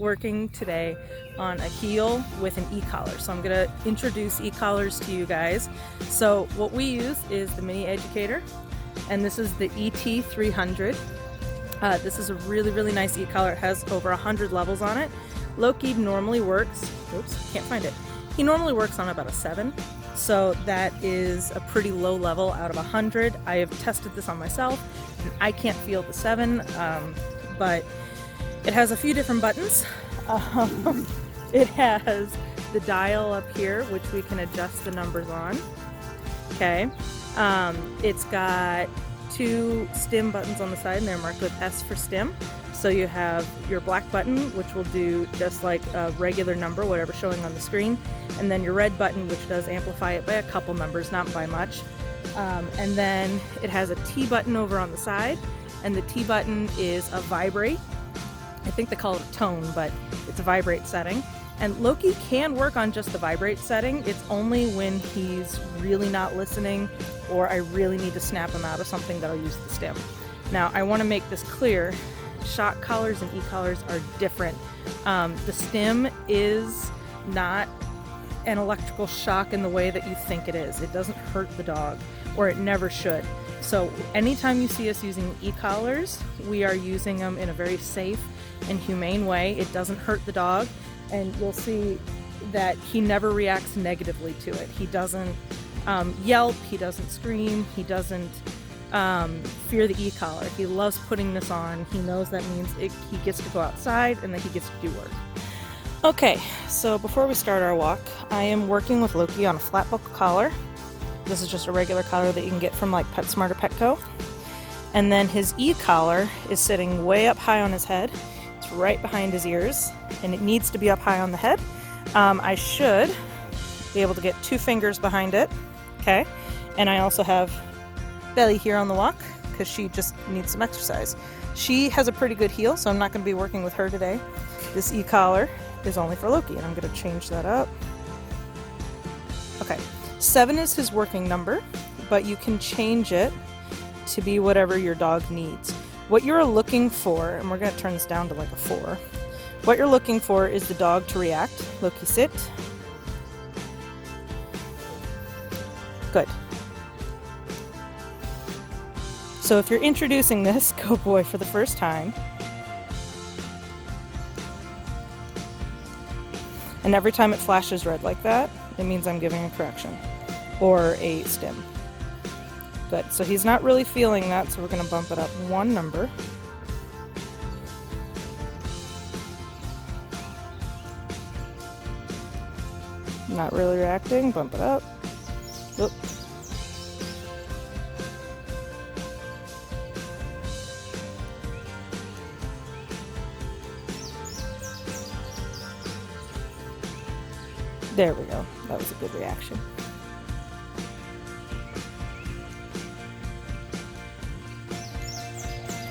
working today on a heel with an e-collar. So I'm going to introduce e-collars to you guys. So what we use is the Mini Educator, and this is the ET300. This is a really nice e-collar. It has over 100 levels on it. Loki normally works, oops, can't find it. He normally works on about a 7. So that is a pretty low level out of 100. I have tested this on myself and I can't feel the 7, but it has a few different buttons. It has the dial up here, which we can adjust the numbers on. Okay. It's got 2 stim buttons on the side, and they're marked with S for stim. So you have your black button, which will do just like a regular number, whatever's showing on the screen, and then your red button, which does amplify it by a couple numbers, not by much. And then it has a T button over on the side, and the T button is a vibrate. I think they call it a tone, but it's a vibrate setting. And Loki can work on just the vibrate setting. It's only when he's really not listening or I really need to snap him out of something that I'll use the stim. Now, I want to make this clear. Shock collars and e-collars are different. The stim is not an electrical shock in the way that you think it is. It doesn't hurt the dog, or it never should. So anytime you see us using e-collars, we are using them in a very safe and humane way. It doesn't hurt the dog, and you'll see that he never reacts negatively to it. He doesn't yelp, he doesn't scream, he doesn't fear the e-collar. He loves putting this on. He knows that means he gets to go outside and that he gets to do work. Okay, so before we start our walk, I am working with Loki on a flat buckle collar. This is just a regular collar that you can get from like PetSmart or Petco. And then his e-collar is sitting way up high on his head. It's right behind his ears, and it needs to be up high on the head. I should be able to get 2 fingers behind it, okay? And I also have Belly here on the walk because she just needs some exercise. She has a pretty good heel, so I'm not going to be working with her today. This e-collar is only for Loki, and I'm going to change that up. Okay, 7 is his working number, but you can change it to be whatever your dog needs. What you're looking for, and we're going to turn this down to like a 4. What you're looking for is the dog to react. Loki, sit. Good. So if you're introducing this Go Boy for the first time, and every time it flashes red like that, it means I'm giving a correction or a stim. Good. So he's not really feeling that, so we're going to bump it up 1 number. Not really reacting, bump it up. Oop. There we go. That was a good reaction.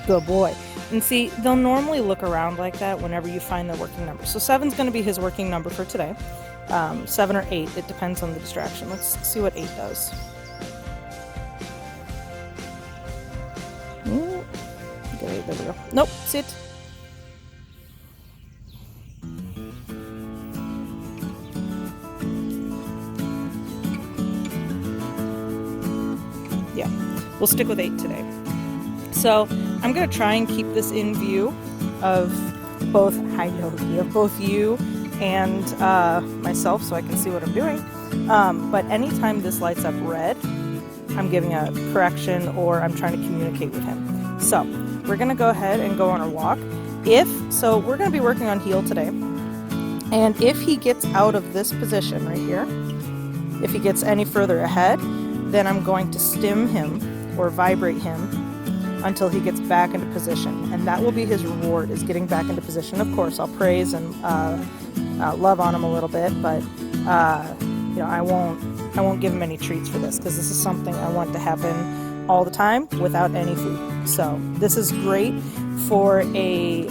Good boy. And see, they'll normally look around like that whenever you find their working number. So 7's going to be his working number for today. 7 or 8, it depends on the distraction. Let's see what 8 does. Okay, there we go. Nope, sit. Yeah, we'll stick with 8 today. So I'm going to try and keep this in view of both you and myself, so I can see what I'm doing. But anytime this lights up red, I'm giving a correction or I'm trying to communicate with him. So we're going to go ahead and go on our walk. So we're going to be working on heel today. And if he gets out of this position right here, if he gets any further ahead, then I'm going to stim him or vibrate him until he gets back into position. And that will be his reward, is getting back into position. Of course, I'll praise and love on him a little bit, but I won't give him any treats for this, because this is something I want to happen all the time without any food. So this is great for a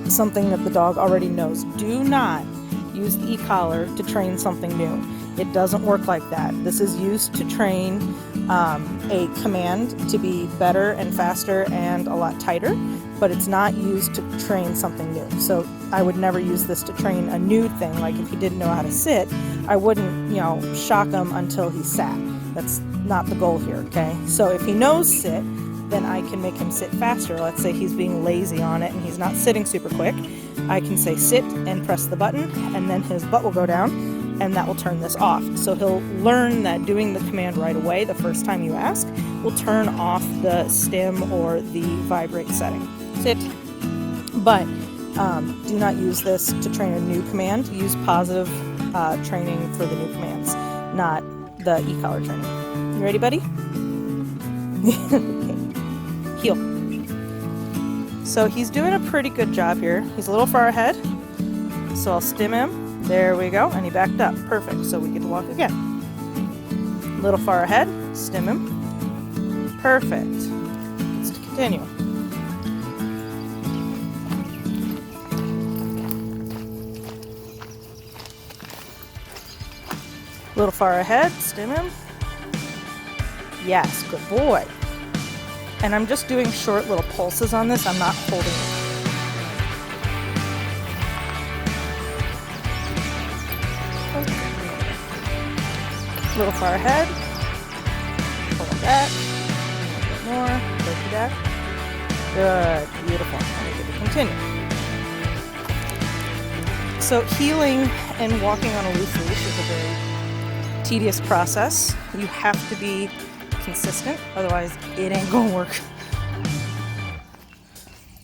something that the dog already knows. Do not use the e-collar to train something new. It doesn't work like that. This is used to train a command to be better and faster and a lot tighter, but it's not used to train something new. So I would never use this to train a new thing. Like if he didn't know how to sit, I wouldn't, shock him until he sat. That's not the goal here, okay? So if he knows sit, then I can make him sit faster. Let's say he's being lazy on it and he's not sitting super quick. I can say sit and press the button, and then his butt will go down, and that will turn this off. So he'll learn that doing the command right away the first time you ask will turn off the stim or the vibrate setting. Sit. But do not use this to train a new command. Use positive training for the new commands, not the e-collar training. You ready, buddy? Okay. Heel. So he's doing a pretty good job here. He's a little far ahead, so I'll stim him. There we go, and he backed up. Perfect, so we get to walk again. A little far ahead, stim him. Perfect. Let's continue. A little far ahead, stim him. Yes, good boy. And I'm just doing short little pulses on this. I'm not holding it. A little far ahead. Pull it back. A little bit more. Push it back. Good. Beautiful. Continue. So heeling and walking on a loose leash is a very tedious process. You have to be consistent, otherwise it ain't gonna work.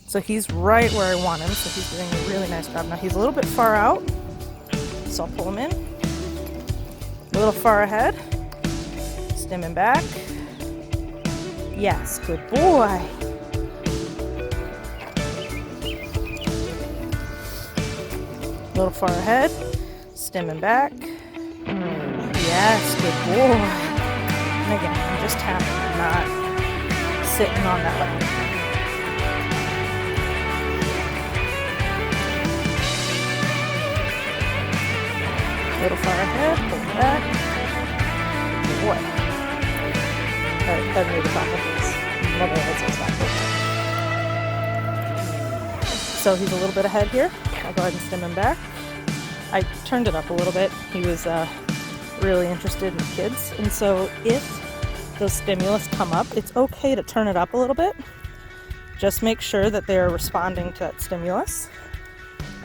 So he's right where I want him, so he's doing a really nice job. Now he's a little bit far out, so I'll pull him in. A little far ahead, stim him back. Yes, good boy. A little far ahead, stim him back. Yes, good boy. And again, I'm just tapping, I'm not sitting on that button. A little far ahead, pull it back. Good boy. Alright, that made the top of this. Never has to stop. So he's a little bit ahead here. I'll go ahead and stim him back. I turned it up a little bit. He was really interested in kids, and so if those stimulus come up, it's okay to turn it up a little bit. Just make sure that they're responding to that stimulus,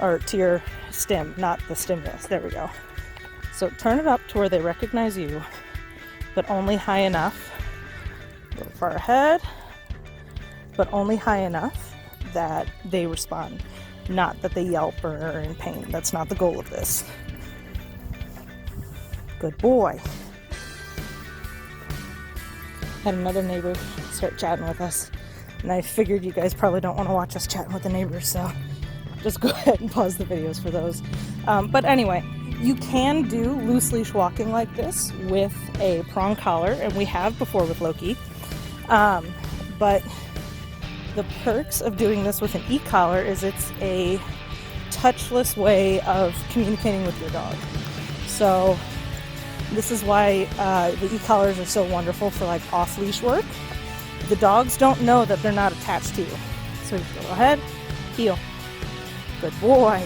or to your stim, not the stimulus. There we go. So turn it up to where they recognize you, but only high enough. A little far ahead, but only high enough that they respond, not that they yelp or are in pain. That's not the goal of this. Good boy. Had another neighbor start chatting with us, and I figured you guys probably don't want to watch us chatting with the neighbors, so just go ahead and pause the videos for those. But anyway, you can do loose leash walking like this with a prong collar, and we have before with Loki. But the perks of doing this with an e-collar is it's a touchless way of communicating with your dog. So this is why the e-collars are so wonderful for like off-leash work. The dogs don't know that they're not attached to you. So you go ahead, heel. Good boy.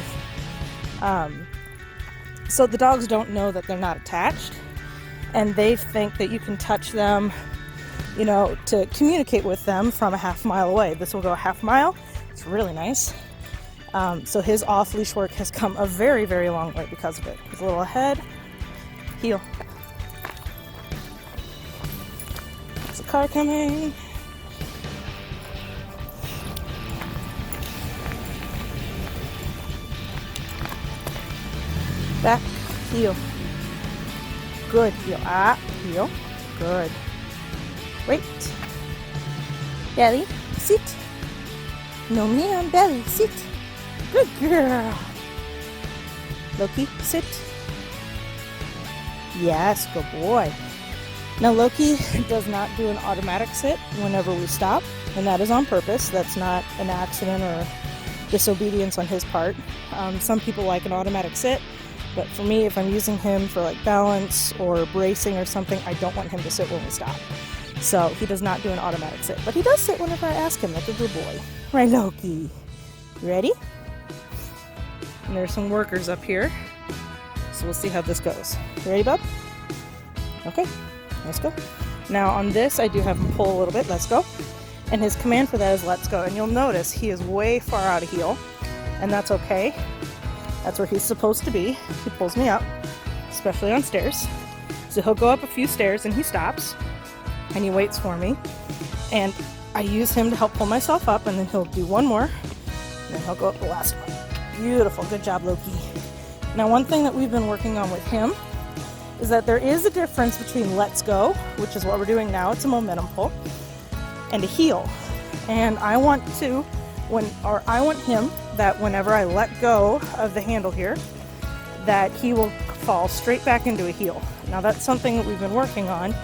So the dogs don't know that they're not attached, and they think that you can touch them, to communicate with them from a half mile away. This will go a half mile. It's really nice. So his off-leash work has come a very, very long way because of it. He's a little ahead. Heel. There's a car coming. Back, heel. Good, heel. Heel. Good. Wait. Belly, sit. No, me on belly, sit. Good girl. Loki, sit. Yes, good boy. Now Loki does not do an automatic sit whenever we stop, and that is on purpose. That's not an accident or disobedience on his part. Some people like an automatic sit. But for me, if I'm using him for like balance or bracing or something, I don't want him to sit when we stop. So he does not do an automatic sit, but he does sit whenever I ask him, like a good boy. Right, Loki? Ready? And there's some workers up here, so we'll see how this goes. You ready, bub? Okay, let's go. Now on this, I do have him pull a little bit. Let's go. And his command for that is let's go. And you'll notice he is way far out of heel, and that's okay. That's where he's supposed to be. He pulls me up, especially on stairs. So he'll go up a few stairs and he stops and he waits for me. And I use him to help pull myself up, and then he'll do one more and then he'll go up the last one. Beautiful. Good job, Loki. Now, one thing that we've been working on with him is that there is a difference between let's go, which is what we're doing now. It's a momentum pull, and a heel. And I want him that whenever I let go of the handle here, that he will fall straight back into a heel. Now that's something that we've been working on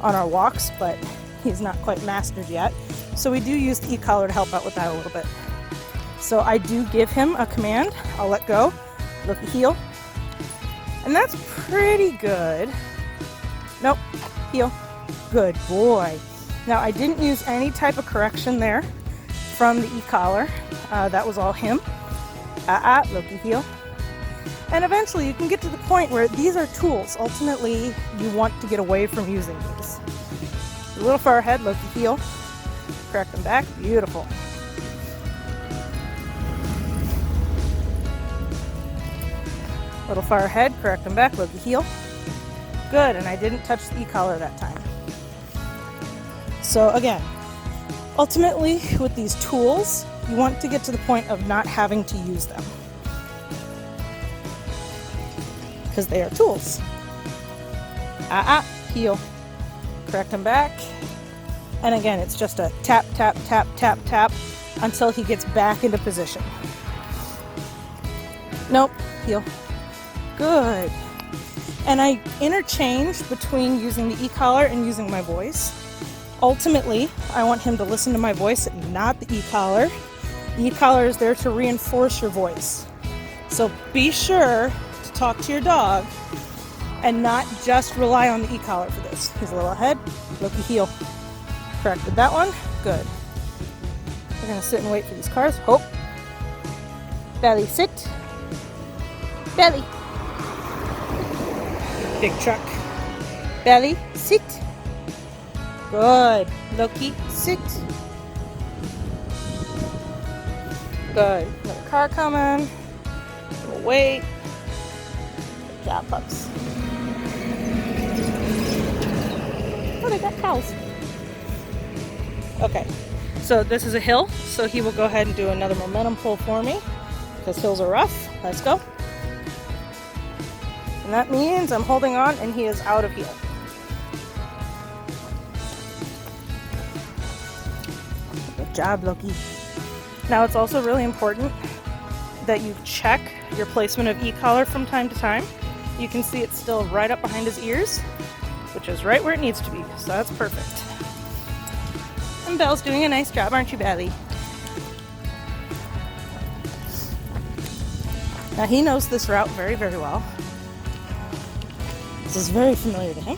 our walks, but he's not quite mastered yet. So we do use the e-collar to help out with that a little bit. So I do give him a command. I'll let go, look at heel, and that's pretty good. Nope, heel. Good boy. Now I didn't use any type of correction there from the e-collar. That was all him. Look at heel. And eventually you can get to the point where these are tools. Ultimately, you want to get away from using these. A little far ahead, look at heel. Correct them back. Beautiful. A little far ahead, correct them back, look at heel. Good, and I didn't touch the e-collar that time. So again, ultimately with these tools, you want to get to the point of not having to use them, because they are tools. Heel. Correct him back. And again, it's just a tap, tap, tap, tap, tap until he gets back into position. Nope, heel. Good. And I interchange between using the e-collar and using my voice. Ultimately, I want him to listen to my voice, not the e-collar. The e-collar is there to reinforce your voice. So be sure to talk to your dog and not just rely on the e-collar for this. He's a little ahead, look at heel. Corrected that one, good. We're gonna sit and wait for these cars. Hope. Belly, sit. Belly. Big truck. Belly, sit. Good. Loki, sit. Good. Another car coming. We'll wait. Good job, pups. Oh, they got cows. Okay. So this is a hill, so he will go ahead and do another momentum pull for me, because hills are rough. Let's go. And that means I'm holding on and he is out of heel. Good job, Loki. Now it's also really important that you check your placement of e-collar from time to time. You can see it's still right up behind his ears, which is right where it needs to be, so that's perfect. And Belle's doing a nice job, aren't you, Belly? Now he knows this route very, very well. This is very familiar to him.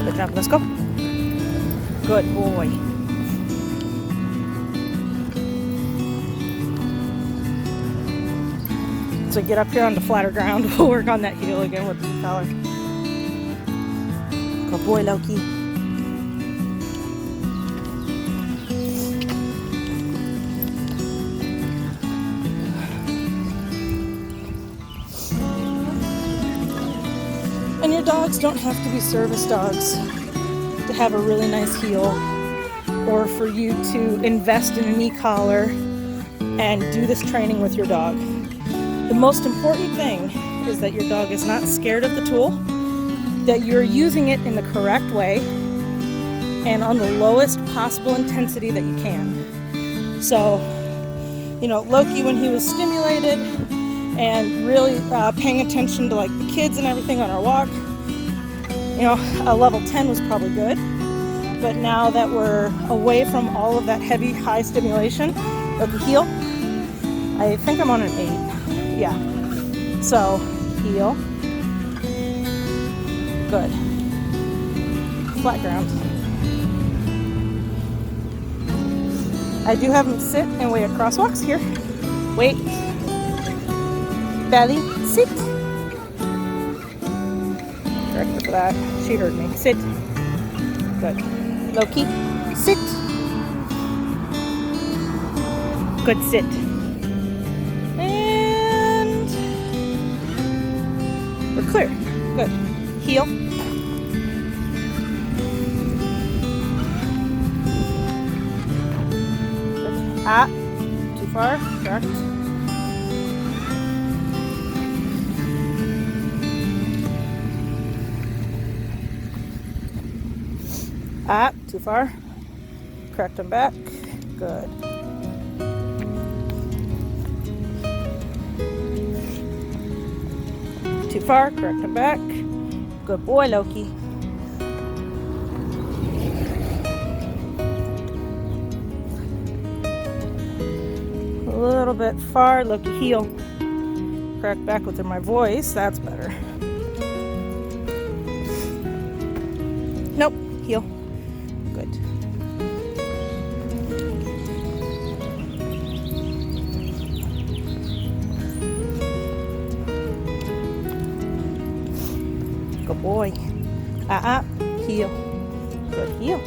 Good job, let's go. Good boy. So get up here on the flatter ground. We'll work on that heel again with the collar. Good boy, Loki. And your dogs don't have to be service dogs to have a really nice heel, or for you to invest in an e-collar and do this training with your dog. The most important thing is that your dog is not scared of the tool, that you're using it in the correct way and on the lowest possible intensity that you can. So, you know, Loki, when he was stimulated and really paying attention to like the kids and everything on our walk, you know, a level 10 was probably good. But now that we're away from all of that heavy, high stimulation, look at heel. I think I'm on an 8. Yeah. So, heel. Good. Flat ground. I do have him sit and wait at crosswalks. Here. Wait. Belly. Sit. Correct her for that. She heard me. Sit. Good. Loki. Sit. Good sit. And we're clear. Good. Heel. Good. Ah. Too far. Correct. Ah. Too far. Correct him back. Good. Too far, correct him back. Good boy, Loki. A little bit far, Loki, heel. Correct back with my voice, that's better. Nope, heel. Good. Good boy. Heel. Good heel.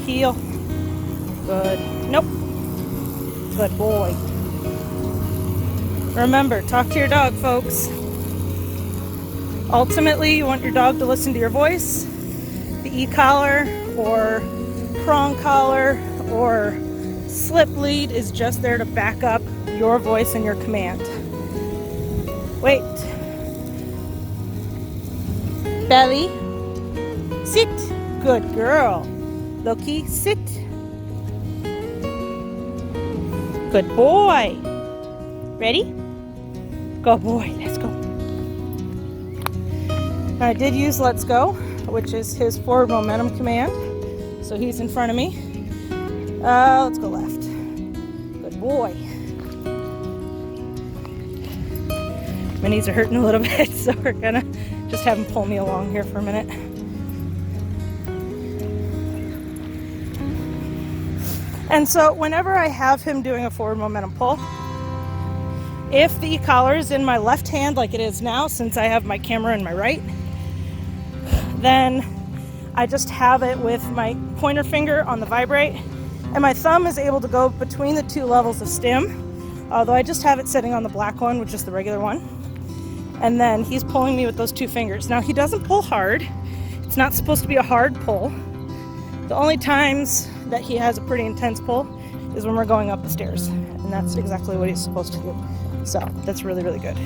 Heel. Good. Nope. Good boy. Remember, talk to your dog, folks. Ultimately, you want your dog to listen to your voice. The e-collar or prong collar or slip lead is just there to back up your voice and your command. Wait. Belly. Sit. Good girl. Loki, sit. Good boy. Ready? Good boy. Let's go. I did use let's go, which is his forward momentum command. So he's in front of me. Let's go left. Good boy. My knees are hurting a little bit, so we're gonna just have him pull me along here for a minute. And so whenever I have him doing a forward momentum pull, if the e-collar is in my left hand like it is now, since I have my camera in my right, then I just have it with my pointer finger on the vibrate, and my thumb is able to go between the two levels of stim, although I just have it sitting on the black one, which is the regular one. And then he's pulling me with those two fingers. Now he doesn't pull hard. It's not supposed to be a hard pull. The only times that he has a pretty intense pull is when we're going up the stairs, and that's exactly what he's supposed to do. So that's really, really good.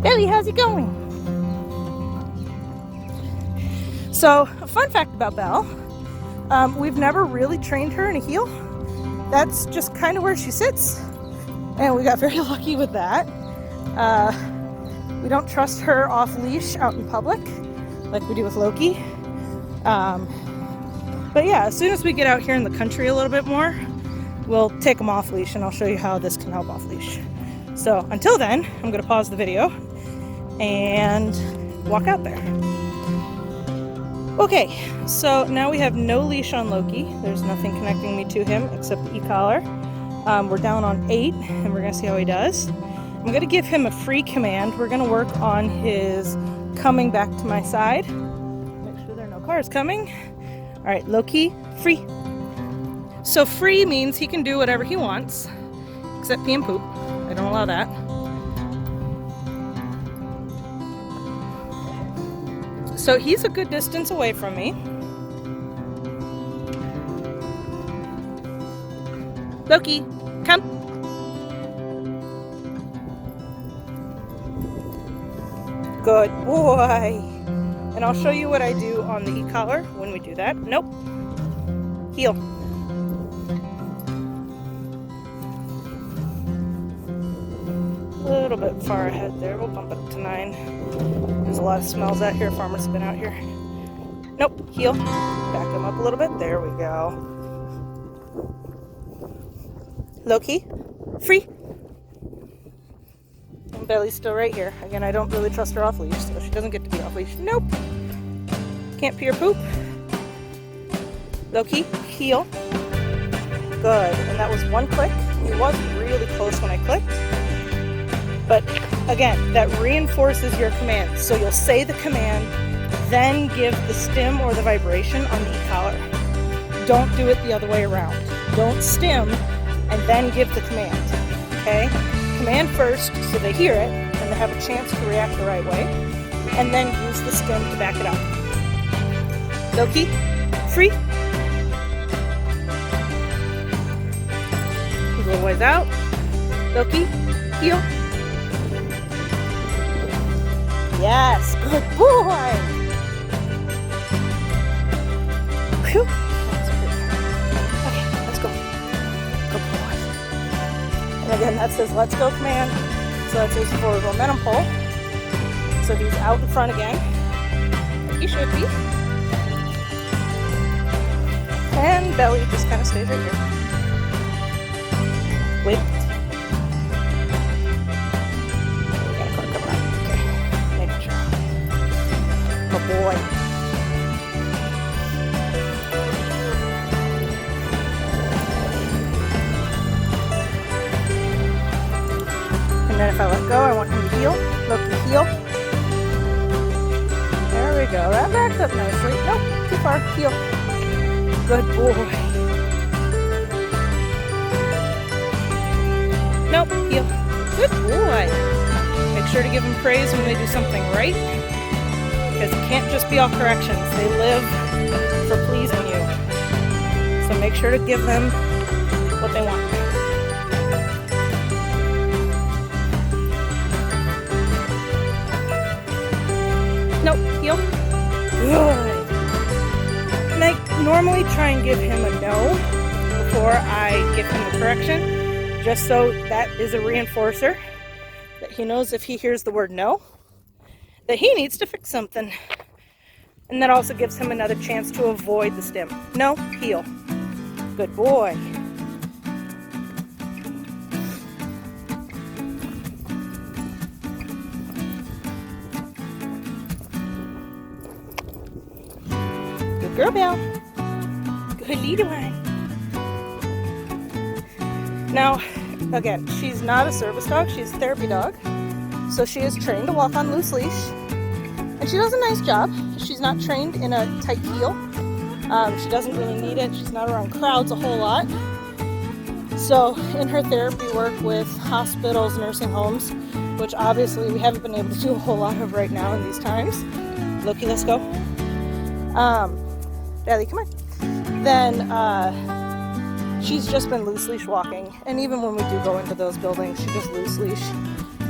Billy, how's it going? So a fun fact about Belle, we've never really trained her in a heel. That's just kind of where she sits, and we got very lucky with that. We don't trust her off leash out in public like we do with Loki. But yeah, as soon as we get out here in the country a little bit more, we'll take them off leash, and I'll show you how this can help off leash. So until then, I'm going to pause the video and walk out there. Okay, so now we have no leash on Loki. There's nothing connecting me to him except the e-collar. We're down on 8, and we're going to see how he does. I'm going to give him a free command. We're going to work on his coming back to my side. Make sure there are no cars coming. All right, Loki, free. So free means he can do whatever he wants, except pee and poop. I don't allow that. So he's a good distance away from me. Loki, come. Good boy. And I'll show you what I do on the e-collar when we do that. Nope. Heel. little bit far ahead there. We'll bump it up to 9. There's a lot of smells out here. Farmers have been out here. Nope, heel. Back them up a little bit. There we go. Low key. Free. And Belly's still right here. Again, I don't really trust her off leash, so she doesn't get to be off leash. Nope. Can't pee or poop. Low key. Heel. Good. And that was 1 click. It was really close when I clicked. But again, that reinforces your command. So you'll say the command, then give the stim or the vibration on the e-collar. Don't do it the other way around. Don't stim and then give the command. Okay? Command first so they hear it and they have a chance to react the right way. And then use the stim to back it up. Low key, free. A little ways out. Low key, heel. Yes, good boy. Whew. Okay, let's go. Good boy. And again, that says let's go command. So that says forward momentum pull. So he's out in front again. Like he should be. And Belly just kind of stays right here. Wait. We got a car coming up. Okay, making sure. Good boy. And then if I let go, I want him to heel. Look, the heel. There we go. That backed up nicely. Nope, too far. Heel. Good boy. Nope, heel. Good boy. Make sure to give them praise when they do something right, because it can't just be all corrections. They live for pleasing you. So make sure to give them what they want. Nope, heel. Good. And I normally try and give him a no before I give him the correction, just so that is a reinforcer that he knows if he hears the word no, that he needs to fix something. And that also gives him another chance to avoid the stim. No, heel. Good boy. Good girl, Belle. Good little one. Now, again, she's not a service dog, she's a therapy dog. So she is trained to walk on loose leash. And she does a nice job. She's not trained in a tight heel. She doesn't really need it. She's not around crowds a whole lot. So in her therapy work with hospitals, nursing homes, which obviously we haven't been able to do a whole lot of right now in these times. Loki, let's go. Daddy, come on. Then she's just been loose leash walking. And even when we do go into those buildings, she just loose leash.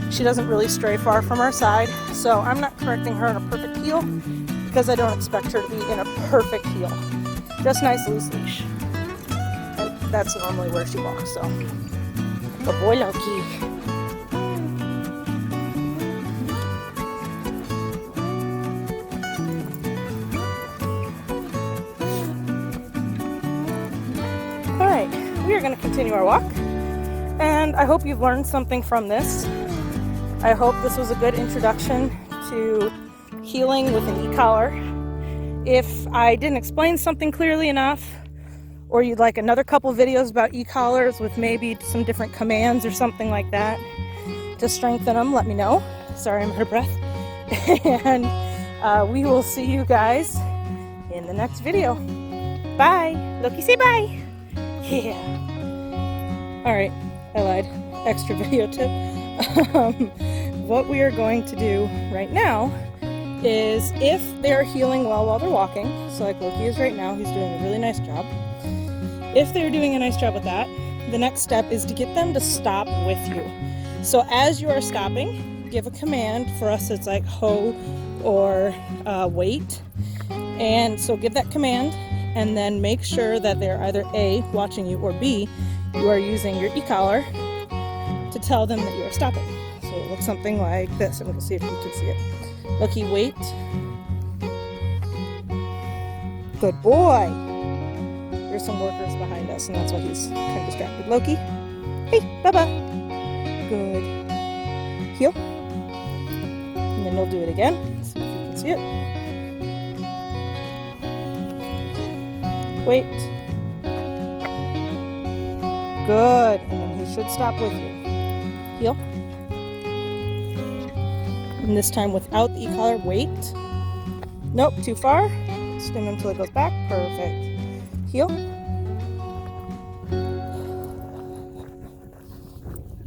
She doesn't really stray far from our side. So I'm not correcting her in a perfect heel because I don't expect her to be in a perfect heel. Just nice loose leash. And that's normally where she walks, so. Good boy, Loki. Alright, we are going to continue our walk. And I hope you've learned something from this. I hope this was a good introduction to heeling with an e-collar. If I didn't explain something clearly enough, or you'd like another couple videos about e-collars with maybe some different commands or something like that to strengthen them, let me know. Sorry, I'm out of breath. And we will see you guys in the next video. Bye. Loki, say bye. Yeah. All right, I lied. Extra video tip. What we are going to do right now is, if they are healing well while they're walking, so like Loki is right now, he's doing a really nice job. If they're doing a nice job with that, the next step is to get them to stop with you. So as you are stopping, give a command. For us it's like ho or wait. And so give that command and then make sure that they're either A, watching you, or B, you are using your e-collar to tell them that you are stopping. So So it looks something like this. I'm going to see if you can see it. Loki, wait. Good boy. There's some workers behind us, and that's why he's kind of distracted. Loki, hey, Bubba. Good. Heel. And then you'll do it again. See if you can see it. Wait. Good. And then he should stop with you. Heel. And this time without the e-collar. Wait. Nope, too far. Stim until it goes back. Perfect. Heel.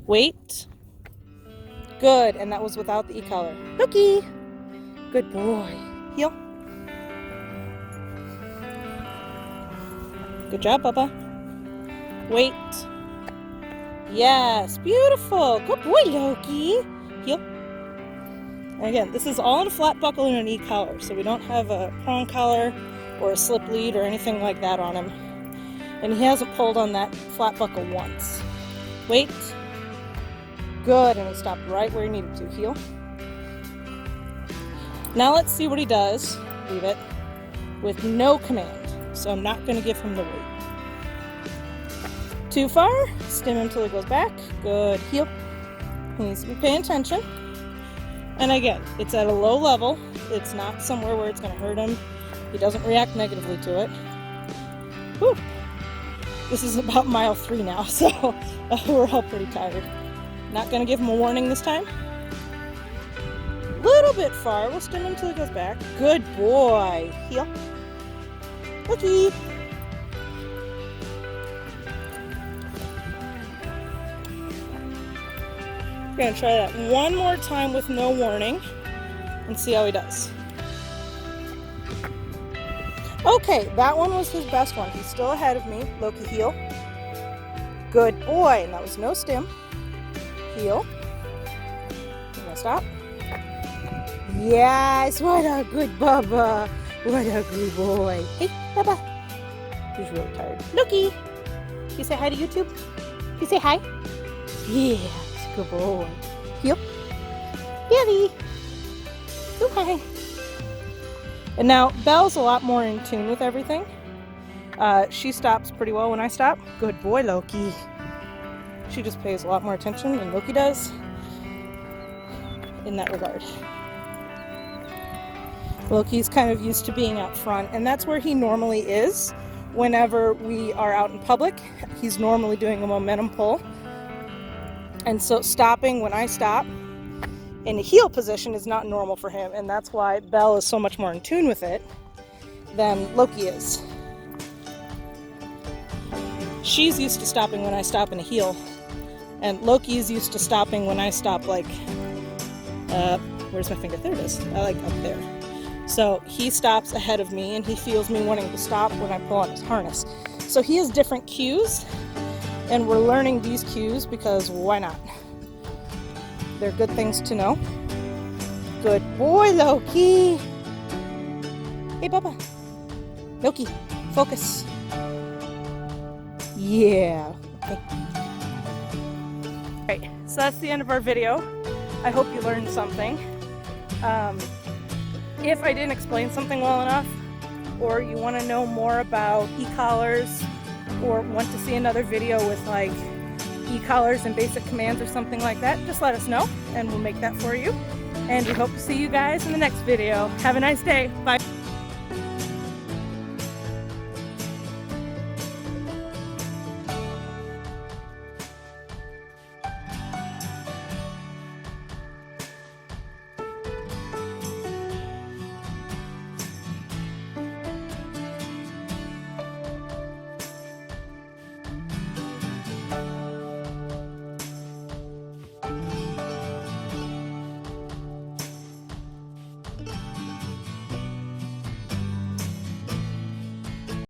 Wait. Good. And that was without the e-collar. Loki. Good boy. Heel. Good job, Bubba. Wait. Yes. Beautiful. Good boy, Loki. Heel. And again, this is all in a flat buckle and an e-collar, so we don't have a prong collar or a slip lead or anything like that on him. And he hasn't pulled on that flat buckle once. Wait. Good, and he stopped right where he needed to. Heel. Now let's see what he does, leave it, with no command. So I'm not going to give him the weight. Too far, stim until he goes back. Good. Heel. He needs to be paying attention. And again, it's at a low level. It's not somewhere where it's going to hurt him. He doesn't react negatively to it. Whew. This is about mile 3 now, so we're all pretty tired. Not going to give him a warning this time. Little bit far. We'll stim until he goes back. Good boy. Heel. Loki. We're going to try that one more time with no warning and see how he does. Okay, that one was his best one. He's still ahead of me. Loki, heel. Good boy. And that was no stim. Heel. You gonna stop? Yes, what a good Bubba. What a good boy. Hey, Bubba. He's really tired. Loki. Can you say hi to YouTube? Can you say hi? Yes, good boy. Heel. Billy. Oh, hi. And now, Belle's a lot more in tune with everything. She stops pretty well when I stop. Good boy, Loki. She just pays a lot more attention than Loki does in that regard. Loki's kind of used to being out front, and that's where he normally is. Whenever we are out in public, he's normally doing a momentum pull. And so stopping when I stop in a heel position is not normal for him, and that's why Belle is so much more in tune with it than Loki is. She's used to stopping when I stop in a heel, and Loki is used to stopping when I stop, like, where's my finger? There it is. I like up there. So he stops ahead of me, and he feels me wanting to stop when I pull on his harness. So he has different cues, and we're learning these cues because why not? They're good things to know. Good boy, Loki. Hey, Bubba. Loki, focus. Yeah. Okay. All right, so that's the end of our video. I hope you learned something. If I didn't explain something well enough, or you want to know more about e-collars, or want to see another video with like e-collars and basic commands or something like that, just let us know and we'll make that for you. And we hope to see you guys in the next video. Have a nice day. Bye.